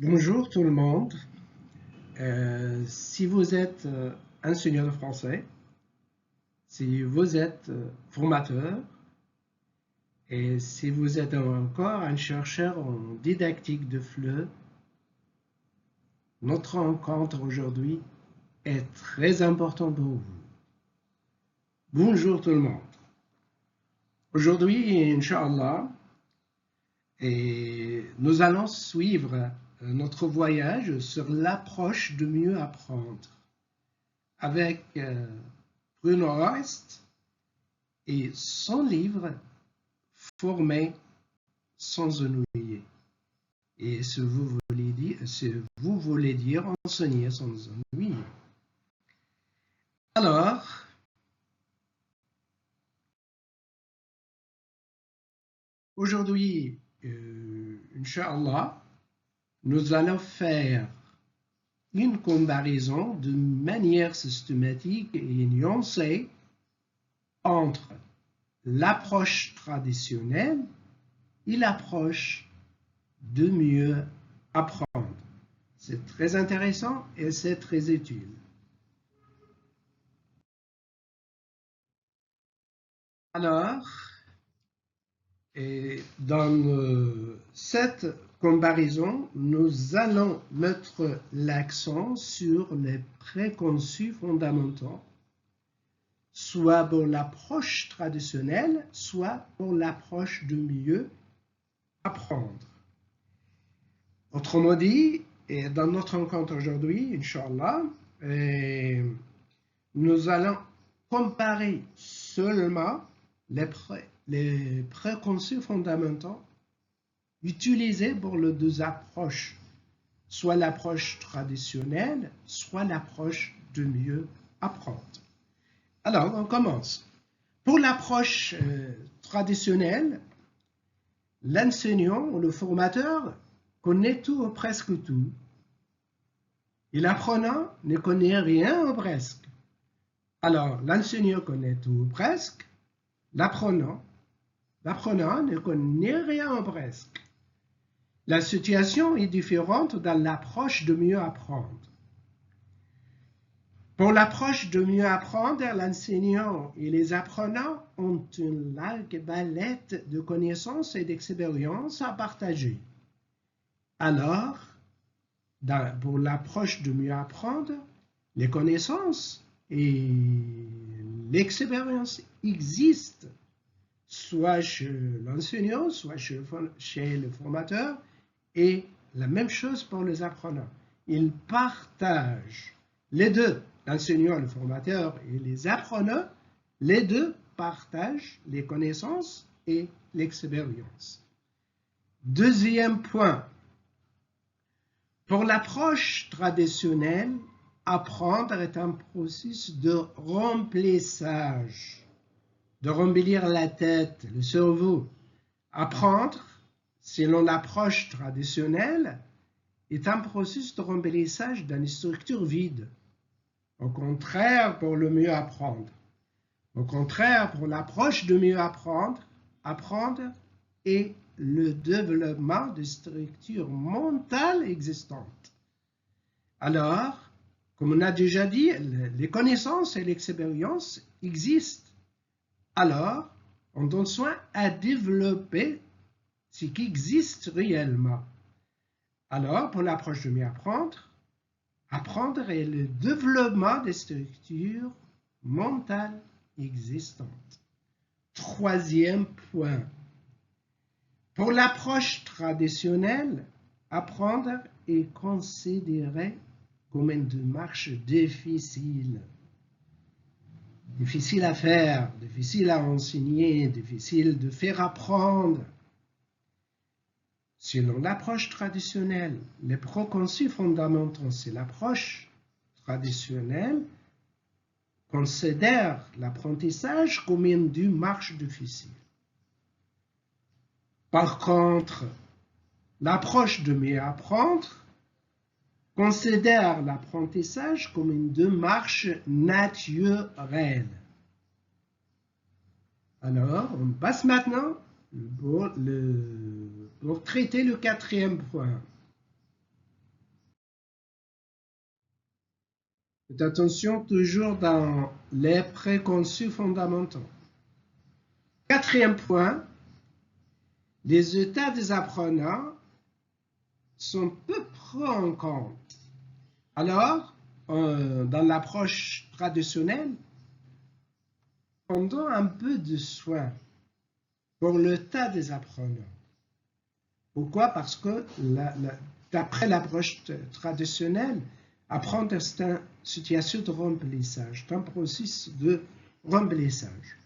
Bonjour tout le monde. Si vous êtes enseignant de français, si vous êtes formateur et si vous êtes encore un chercheur en didactique de FLE, notre rencontre aujourd'hui est très importante pour vous. Bonjour tout le monde. Aujourd'hui, Inch'Allah, nous allons suivre notre voyage sur l'approche de mieux apprendre avec Bruno Horst et son livre Former sans ennuyer. Et ce vous voulez dire enseigner sans ennuyer. Alors, aujourd'hui, Inch'Allah, nous allons faire une comparaison de manière systématique et nuancée entre l'approche traditionnelle et l'approche de mieux apprendre. C'est très intéressant et c'est très utile. Alors, dans cette comparaison, nous allons mettre l'accent sur les préconçus fondamentaux, soit pour l'approche traditionnelle, soit pour l'approche de mieux apprendre. Autrement dit, et dans notre rencontre aujourd'hui, Inch'Allah, nous allons comparer seulement les préconçus fondamentaux utilisés pour les deux approches, soit l'approche traditionnelle, soit l'approche de mieux apprendre. Alors, on commence. Pour l'approche traditionnelle, l'enseignant ou le formateur connaît tout ou presque tout. Et l'apprenant ne connaît rien ou presque. Alors, l'enseignant connaît tout ou presque. L'apprenant ne connaît rien ou presque. La situation est différente dans l'approche de mieux apprendre. Pour l'approche de mieux apprendre, l'enseignant et les apprenants ont une large palette de connaissances et d'expériences à partager. Alors, pour l'approche de mieux apprendre, les connaissances et l'expérience existent, soit chez l'enseignant, soit chez le formateur, et la même chose pour les apprenants. Ils partagent les deux, l'enseignant, le formateur et les apprenants, les deux partagent les connaissances et l'expérience. Deuxième point, pour l'approche traditionnelle, apprendre est un processus de remplissage, de remplir la tête, le cerveau. Apprendre, selon l'approche traditionnelle, est un processus de remplissage d'une structure vide. Au contraire, pour le mieux apprendre. Au contraire, pour l'approche de mieux apprendre, apprendre est le développement de structures mentales existantes. Alors, comme on a déjà dit, les connaissances et l'expérience existent. Alors, on donne soin à développer ce qui existe réellement. Alors, pour l'approche de mieux apprendre, apprendre est le développement des structures mentales existantes. Troisième point. Pour l'approche traditionnelle, apprendre est considéré comme une démarche difficile. Difficile à faire, difficile à enseigner, difficile de faire apprendre. Selon l'approche traditionnelle, les préconçus fondamentaux, c'est l'approche traditionnelle considère l'apprentissage comme une démarche difficile. Par contre, l'approche de mieux apprendre considère l'apprentissage comme une démarche naturelle. Alors, on passe maintenant pour traiter le quatrième point. Faites attention toujours dans les préconçus fondamentaux. Quatrième point, les états des apprenants sont peu pris en compte. Alors, dans l'approche traditionnelle, on donne un peu de soin pour l'état des apprenants. Pourquoi? Parce que d'après l'approche traditionnelle, apprendre est une situation de remplissage, un processus de remplissage.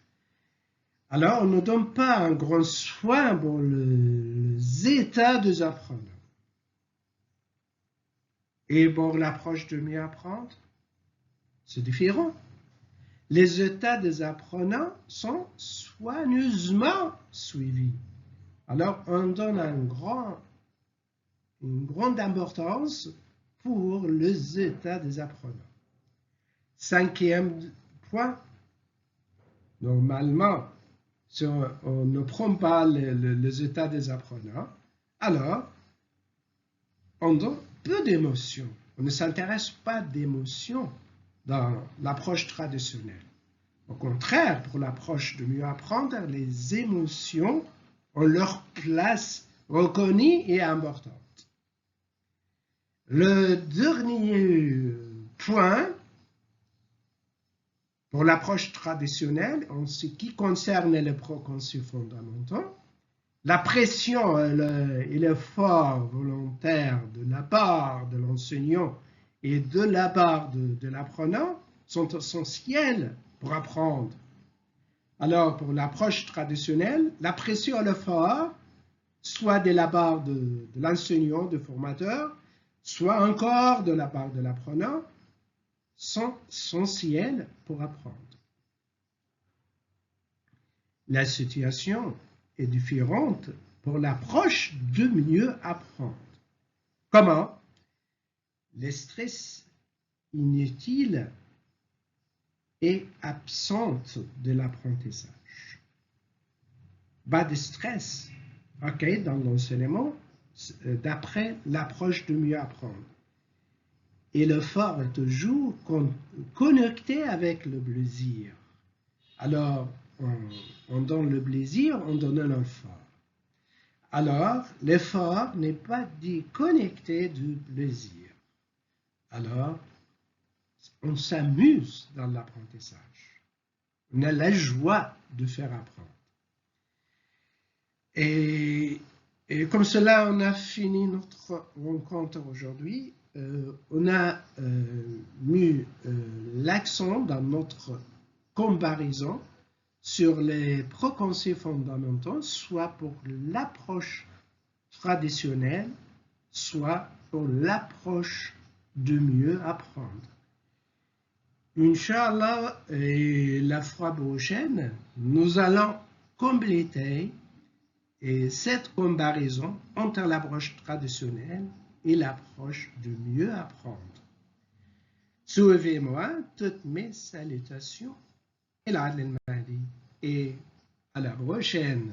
Alors, on ne donne pas un grand soin pour les états des apprenants. Et pour l'approche de mieux apprendre, c'est différent. Les états des apprenants sont soigneusement suivis. Alors, on donne une grande importance pour les états des apprenants. Cinquième point, normalement, si on ne prend pas les états des apprenants, alors on donne peu d'émotions. On ne s'intéresse pas d'émotions dans l'approche traditionnelle. Au contraire, pour l'approche de mieux apprendre, les émotions ont leur place reconnue et importante. Le dernier point, pour l'approche traditionnelle, en ce qui concerne les préconçus fondamentaux, la pression et l'effort volontaire de la part de l'enseignant et de la part de l'apprenant sont essentiels pour apprendre. Alors, pour l'approche traditionnelle, la pression et l'effort, soit de la part de l'enseignant, du formateur, soit encore de la part de l'apprenant, sont essentiels pour apprendre. La situation est différente pour l'approche de mieux apprendre. Comment? Le stress inutile est absent de l'apprentissage. Pas de stress, ok, dans l'enseignement, d'après l'approche de mieux apprendre. Et l'effort est toujours connecté avec le plaisir. Alors, on donne le plaisir, on donne l'effort. Alors, l'effort n'est pas déconnecté du plaisir. Alors, on s'amuse dans l'apprentissage. On a la joie de faire apprendre. Et comme cela, on a fini notre rencontre aujourd'hui. On a mis l'accent dans notre comparaison sur les préconçus fondamentaux, soit pour l'approche traditionnelle, soit pour l'approche de mieux apprendre. Inch'Allah, la fois prochaine, nous allons compléter cette comparaison entre l'approche traditionnelle et l'approche de mieux apprendre. Suivez-moi toutes mes salutations. Et à la prochaine.